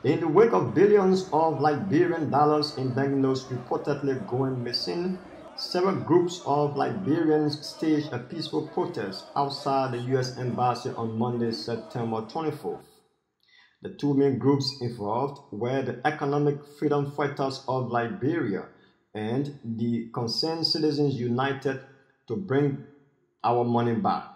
In the wake of billions of Liberian dollars in banknotes reportedly going missing, several groups of Liberians staged a peaceful protest outside the U.S. Embassy on Monday, September 24th. The two main groups involved were the Economic Freedom Fighters of Liberia and the Concerned Citizens United to Bring Our Money Back.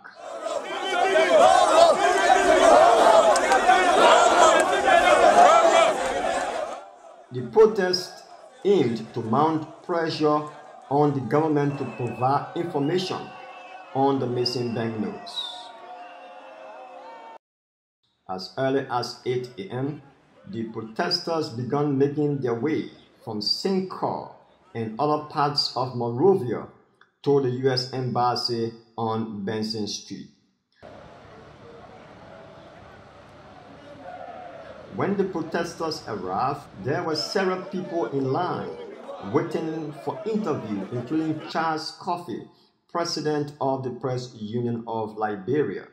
The protest aimed to mount pressure on the government to provide information on the missing banknotes. As early as 8 a.m., the protesters began making their way from St. Croix and other parts of Monrovia to the U.S. Embassy on Benson Street. When the protesters arrived, there were several people in line waiting for interview, including Charles Coffey, president of the Press Union of Liberia.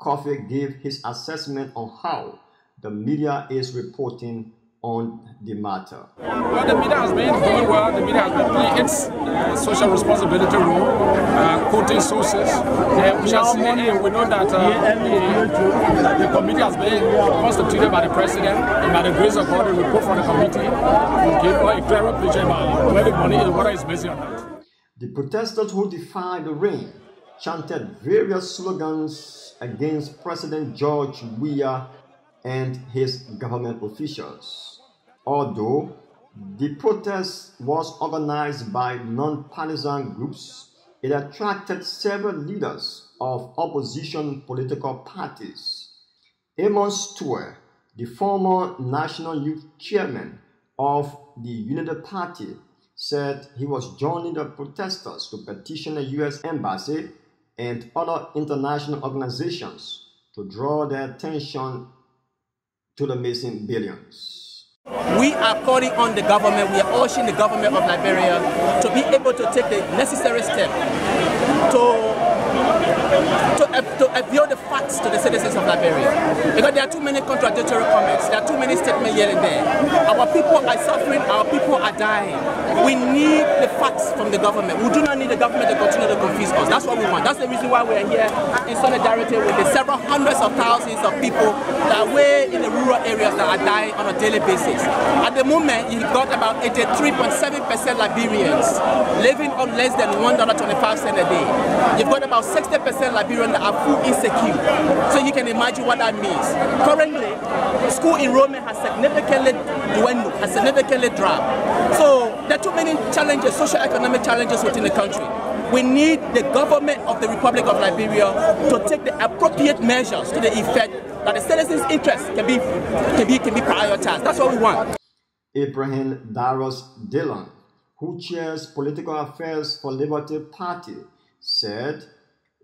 Coffey gave his assessment on how the media is reporting on the matter. Well, the media has been doing well. The media has been playing its social responsibility role, quoting sources. We shall see, we know that the committee has been constituted by the president, and by the grace of God, the report from the committee will give a clearer picture about where the money is, what is busy on that. The protesters who defied the rain chanted various slogans against President George Weah and his government officials. Although the protest was organized by non-partisan groups, it attracted several leaders of opposition political parties. Amos Stewart, the former National Youth Chairman of the United Party, said he was joining the protesters to petition the U.S. Embassy and other international organizations to draw their attention to the missing billions. We are calling on the government, we are urging the government of Liberia to be able to take the necessary step to avail the facts to the citizens of Liberia. Because there are too many contradictory comments, there are too many statements here and there. Our people are suffering, our people are dying. We need the facts from the government. We do not need the government to continue to confuse us. That's what we want. That's the reason why we are here in solidarity with the several hundreds of thousands of people that are way in the rural areas that are dying on a daily basis. At the moment, you've got about 83.7% Liberians living on less than $1.25 a day. You've got about 60% Liberians that are food insecure. So you can imagine what that means. Currently, school enrollment has significantly dwindled, has significantly dropped. So there are too many challenges, socio-economic challenges within the country. We need the government of the Republic of Liberia to take the appropriate measures to the effect that the citizens' interests can be prioritized. That's what we want. Abraham Darius Dillon, who chairs political affairs for Liberty Party, said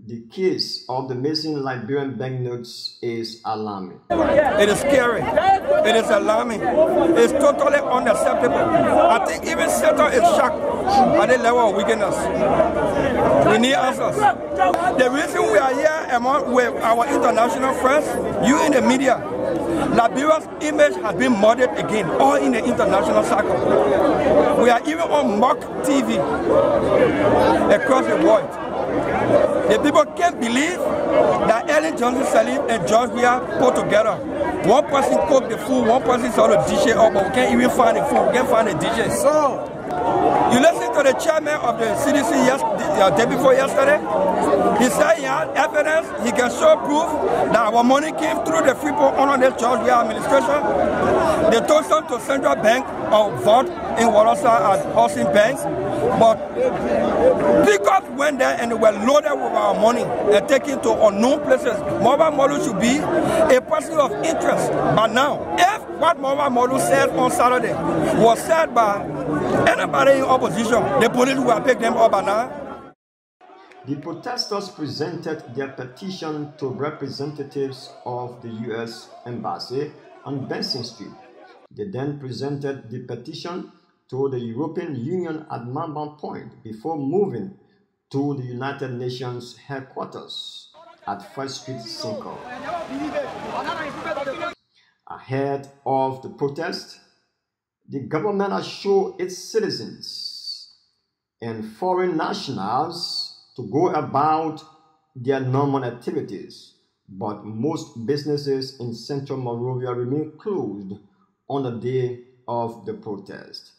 the case of the missing Liberian banknotes is alarming. It is scary. It is alarming. It's totally unacceptable. I think even Satan is shocked at the level of wickedness. We need answers. The reason we are here among with our international friends, you in the media, Liberia's image has been murdered again, all in the international circle. We are even on mock TV across the world. The people can't believe that Ellen Johnson Sirleaf and George Weah put together. One person cooked the food, one person saw the dish up, but we can't even find the food, we can't find the dishes. So, you listen to the chairman of the CDC the day before yesterday. He said he had evidence, he can show proof that our money came through the Freeport under the George Weah administration. They took some to Central Bank or Vault in Warsaw at Housing Banks. But pickups went there and they were loaded with our money and taken to unknown places. Mobile model should be a person of interest. But now, if what mobile model said on Saturday was said by anybody in opposition, the police will have picked them up by now. The protesters presented their petition to representatives of the U.S. Embassy on Benson Street. They then presented the petition to the European Union at Mamba Point before moving to the United Nations headquarters at 1st Street, St. Croix. Ahead of the protest, the government assured its citizens and foreign nationals to go about their normal activities, but most businesses in Central Monrovia remain closed on the day of the protest.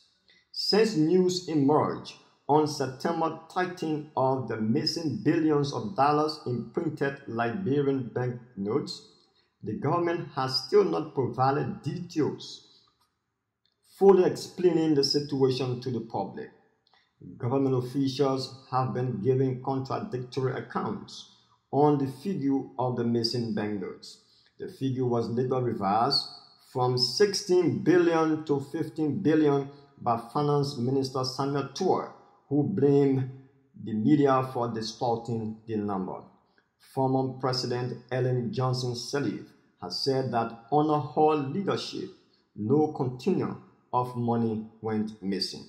Since news emerged on September 13 of the missing billions of dollars in printed Liberian banknotes, the government has still not provided details fully explaining the situation to the public. Government officials have been giving contradictory accounts on the figure of the missing banknotes. The figure was later revised from 16 billion to 15 billion by Finance Minister Samuel Tour, who blamed the media for distorting the number. Former President Ellen Johnson Sirleaf has said that under her leadership, no container of money went missing.